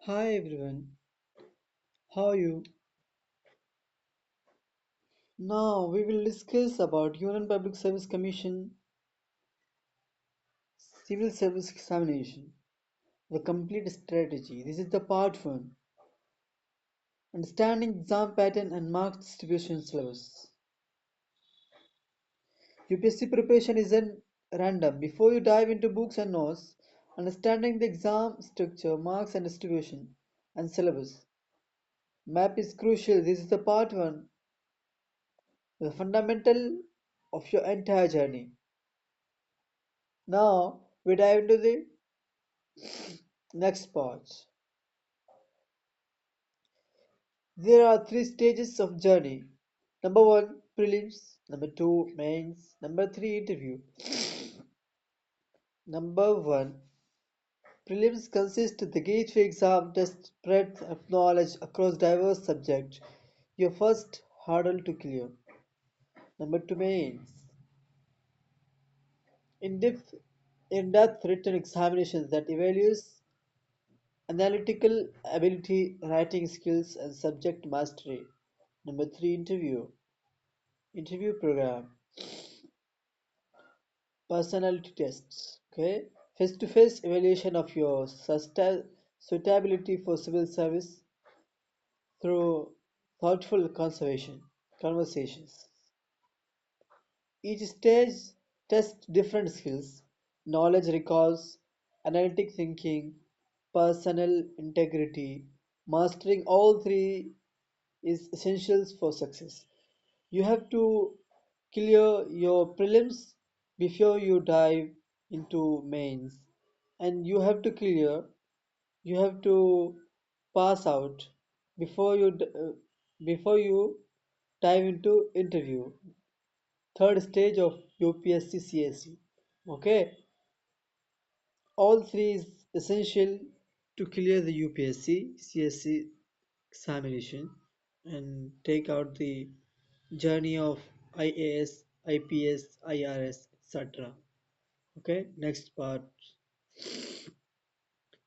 Hi everyone, how are you? Now we will discuss about Union Public Service Commission Civil Service Examination, the complete strategy. This is the part 1, understanding exam pattern and mark distribution syllabus. UPSC preparation isn't random. Before you dive into books and notes, understanding the exam structure, marks and distribution, and syllabus map is crucial. This is the part 1, the fundamental of your entire journey. Now we dive into the next part. There are three stages of journey. Number one, prelims. Number two, mains. Number three, interview. Number one, prelims consist of the gateway exam test breadth of knowledge across diverse subjects. Your first hurdle to clear. Number two, mains. In-depth, in-depth written examinations that evaluates analytical ability, writing skills, and subject mastery. Number three, interview. Interview program, personality tests. Okay, face-to-face evaluation of your suitability for civil service through thoughtful conversations. Each stage tests different skills, knowledge recalls, analytic thinking, personal integrity. Mastering all three is essential for success. You have to clear your prelims before you dive into mains, and you have to pass out before before you dive into interview. Third stage of UPSC CSE. Okay, all three is essential to clear the UPSC CSE examination and take out the journey of IAS, IPS, IRS, etc. Okay, next part.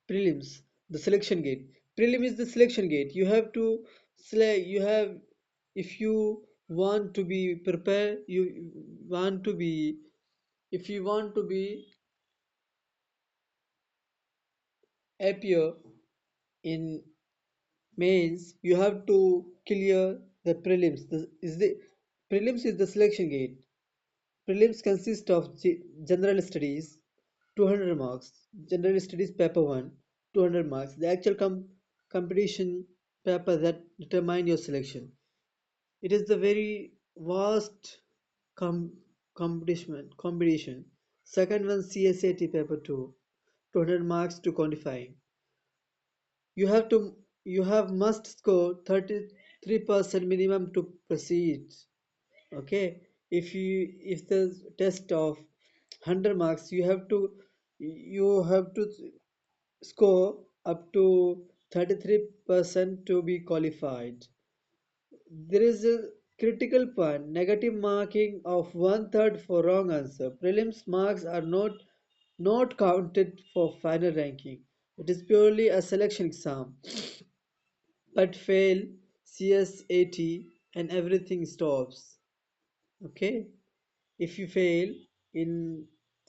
Prelims, the selection gate. Prelim is the selection gate. You have to select, you have, if you want to be prepared, want to be, if you want to be appear in mains, you have to clear the prelims. The prelims is the selection gate. Prelims consist of general studies, 200 marks. General studies paper 1, 200 marks. The actual competition paper that determine your selection. It is the very vast competition. Second one, CSAT paper 2, 200 marks to quantifying. You have must score 33% minimum to proceed. Okay, if the test of 100 marks, you have to score up to 33% to be qualified. There is a critical point, negative marking of one third for wrong answer. Prelims marks are not counted for final ranking. It is purely a selection exam. But fail CSAT and everything stops. Okay, if you fail in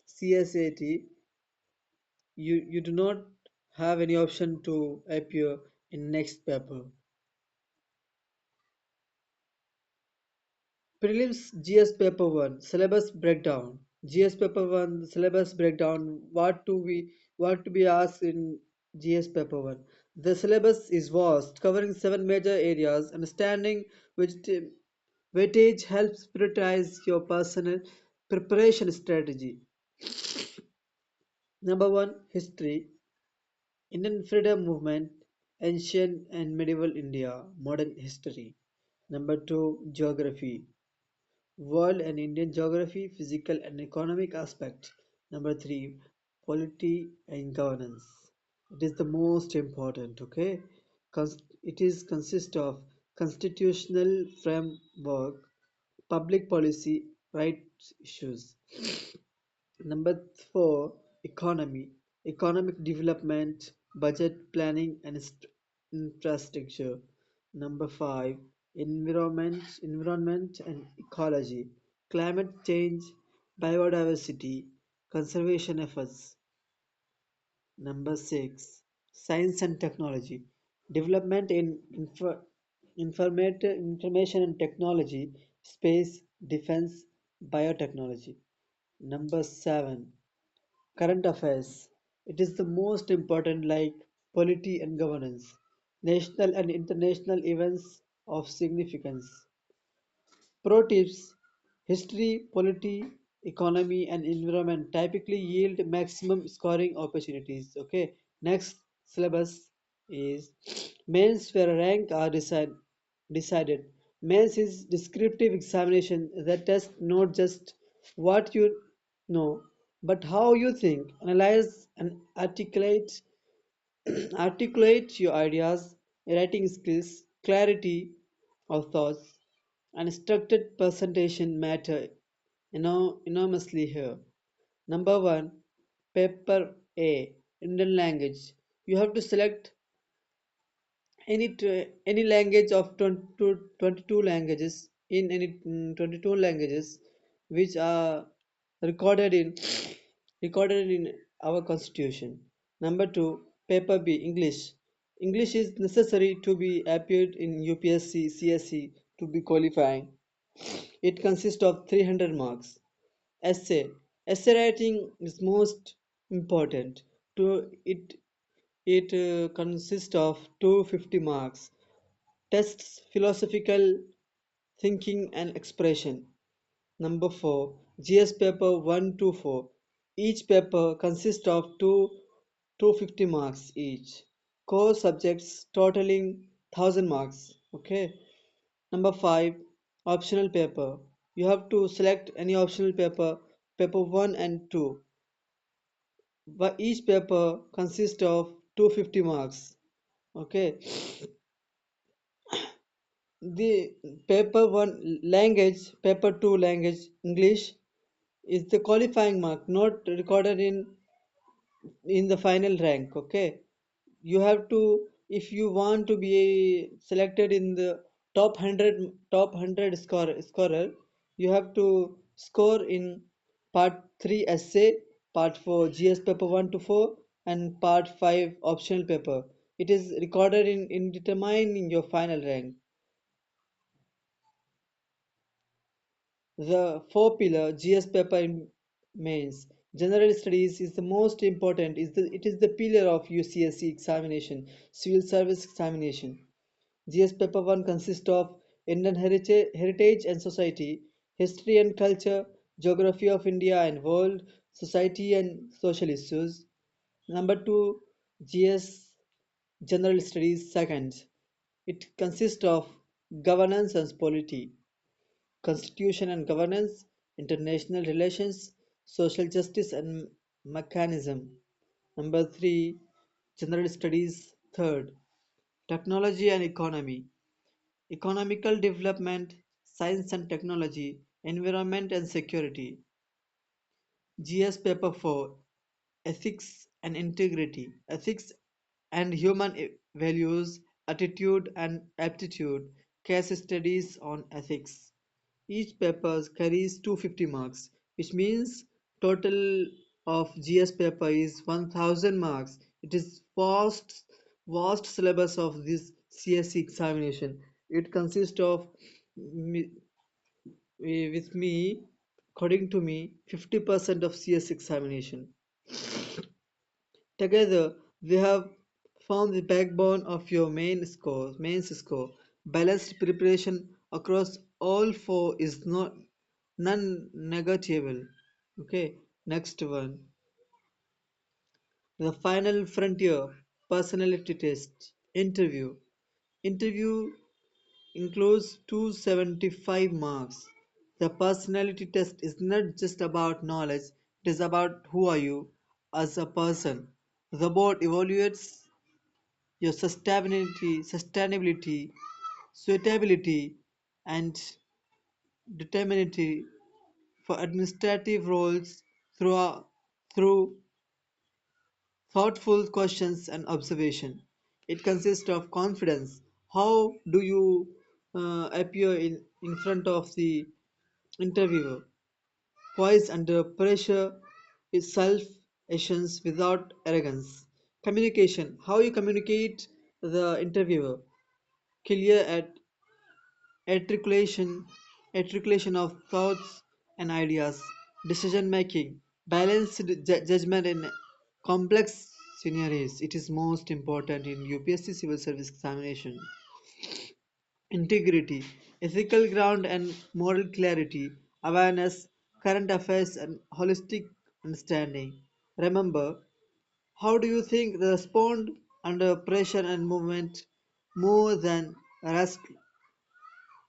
CSAT, you do not have any option to appear in next paper. Prelims GS paper 1 syllabus breakdown. GS paper 1 syllabus breakdown. What to be asked in GS paper 1? The syllabus is vast, covering 7 major areas. Understanding which weightage helps prioritize your personal preparation strategy. Number 1, history. Indian freedom movement, ancient and medieval India, modern history. Number 2, geography. World and Indian geography, physical and economic aspect. Number 3, polity and governance. It is the most important, okay? It is consist of constitutional framework, public policy, rights issues. Number 4, economy, economic development, budget planning and infrastructure. Number 5, environment and ecology, climate change, biodiversity, conservation efforts. Number 6, science and technology, development in information and technology, space, defense, biotechnology. Number 7, current affairs. It is the most important, like polity and governance, national and international events of significance. Pro tips: history, polity, economy, and environment typically yield maximum scoring opportunities. Okay, next syllabus is mains where rank are decided. Mains is descriptive examination that tests not just what you know, but how you think, analyze, and articulate your ideas, writing skills, clarity of thoughts, and structured presentation matter enormously here. Number one, paper A, Indian language. You have to select any language of 22 languages in any 22 languages which are recorded in recorded in our constitution. Number 2, paper B, English. English is necessary to be appeared in UPSC CSE to be qualifying. It consists of 300 marks. Essay. Essay writing is most important. To it consists of 250 marks. Tests philosophical thinking and expression. Number 4, GS paper 1 to 4. Each paper consists of 250 marks each. Core subjects totaling 1000 marks. Okay. Number 5, optional paper. You have to select any optional paper, paper 1 and 2. But each paper consists of 250 marks. Okay. The paper 1 language, paper 2 language, English, is the qualifying mark, not recorded in the final rank. Okay, you have to, if you want to be selected in the top 100 scorer, you have to score in part 3 essay, part 4 GS paper 1 to 4, and part 5 optional paper. It is recorded in determining your final rank. The four pillar GS paper in mains. General studies is the most important. It is the pillar of UCSC examination, civil service examination. GS paper 1 consists of Indian heritage and society, history and culture, geography of India and world, society and social issues. Number 2, GS general studies second. It consists of governance and polity, constitution and governance, international relations, social justice and mechanism. Number 3, general studies third, technology and economy, economical development, science and technology, environment and security. GS paper 4, ethics and integrity, ethics and human values, attitude and aptitude, case studies on ethics. Each paper carries 250 marks, which means total of GS paper is 1000 marks. It is vast syllabus of this CSE examination. It consists of with me, according to me, 50% of CS examination. Together, we have formed the backbone of your mains score. Balanced preparation across all four is not non-negotiable. Okay, next one. The final frontier, personality test, interview. Interview includes 275 marks. The personality test is not just about knowledge, it is about who are you as a person. The board evaluates your sustainability, suitability, and determinability for administrative roles through, through thoughtful questions and observation. It consists of confidence. How do you appear in front of the interviewer? Poise under pressure is self-assurance without arrogance. Communication. How you communicate the interviewer. Clear articulation, articulation of thoughts and ideas. Decision making. Balanced judgment in complex scenarios. It is most important in UPSC Civil Service examination. Integrity, ethical ground and moral clarity, awareness, current affairs and holistic understanding. Remember, how do you think they respond under pressure and movement more than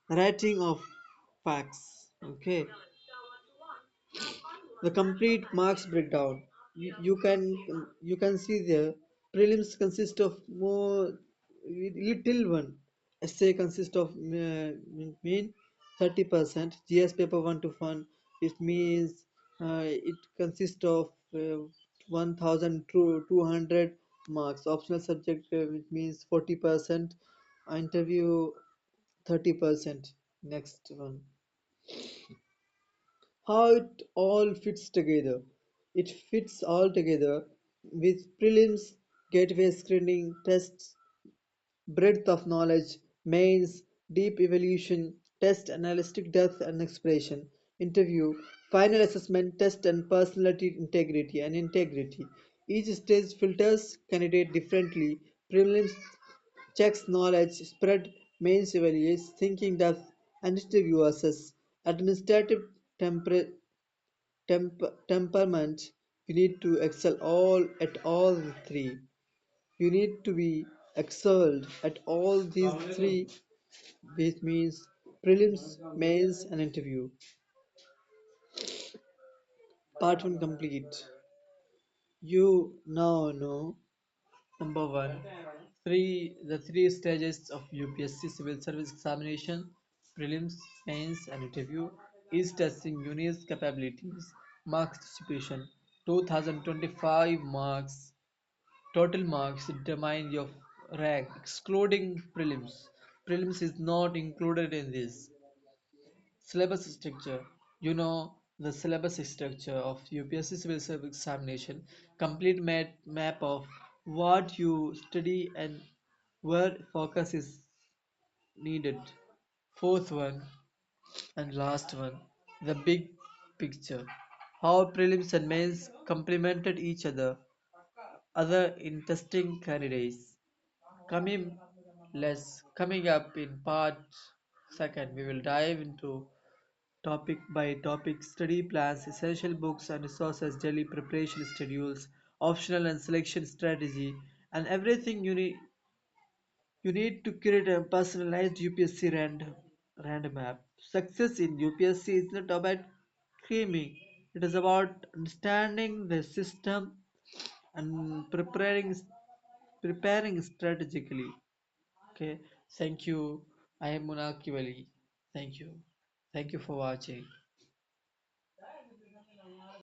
writing of facts? Okay, the complete marks breakdown. You can see the prelims consist of more little one. Essay consists of mean 30%. GS paper 1 to fun. It means it consists of 1,200 marks. Optional subject it means 40%. Interview 30%. Next one, how it all fits together. It fits all together with prelims, gateway screening tests, breadth of knowledge, mains, deep evaluation, test analytic depth and expression, interview, final assessment, test and personality integrity. Each stage filters candidate differently. Prelims checks knowledge spread, mains evaluates thinking depth, and interview assess administrative temper temperament. You need to excel all at all three. You need to be excelled at all these three, which means prelims, mains, and interview. Part 1 complete. You now know number 1, the three stages of UPSC Civil Service examination: prelims, mains, and interview. Each testing unique capabilities. Marks distribution: 2025 marks. Total marks determine your rank, excluding prelims. Prelims is not included in this. Syllabus structure. You know the syllabus structure of UPSC Civil Service examination. Complete map of what you study and where focus is needed. Fourth one and last one, the big picture. How prelims and mains complemented each other in testing candidates. Coming up in part second, we will dive into topic by topic study plans, essential books and resources, daily preparation schedules, optional and selection strategy, and everything you need to create a personalized UPSC random map. Success in UPSC is not about screaming; it is about understanding the system and preparing strategically. Okay, thank you. I am Munakivali. Thank you. Thank you for watching.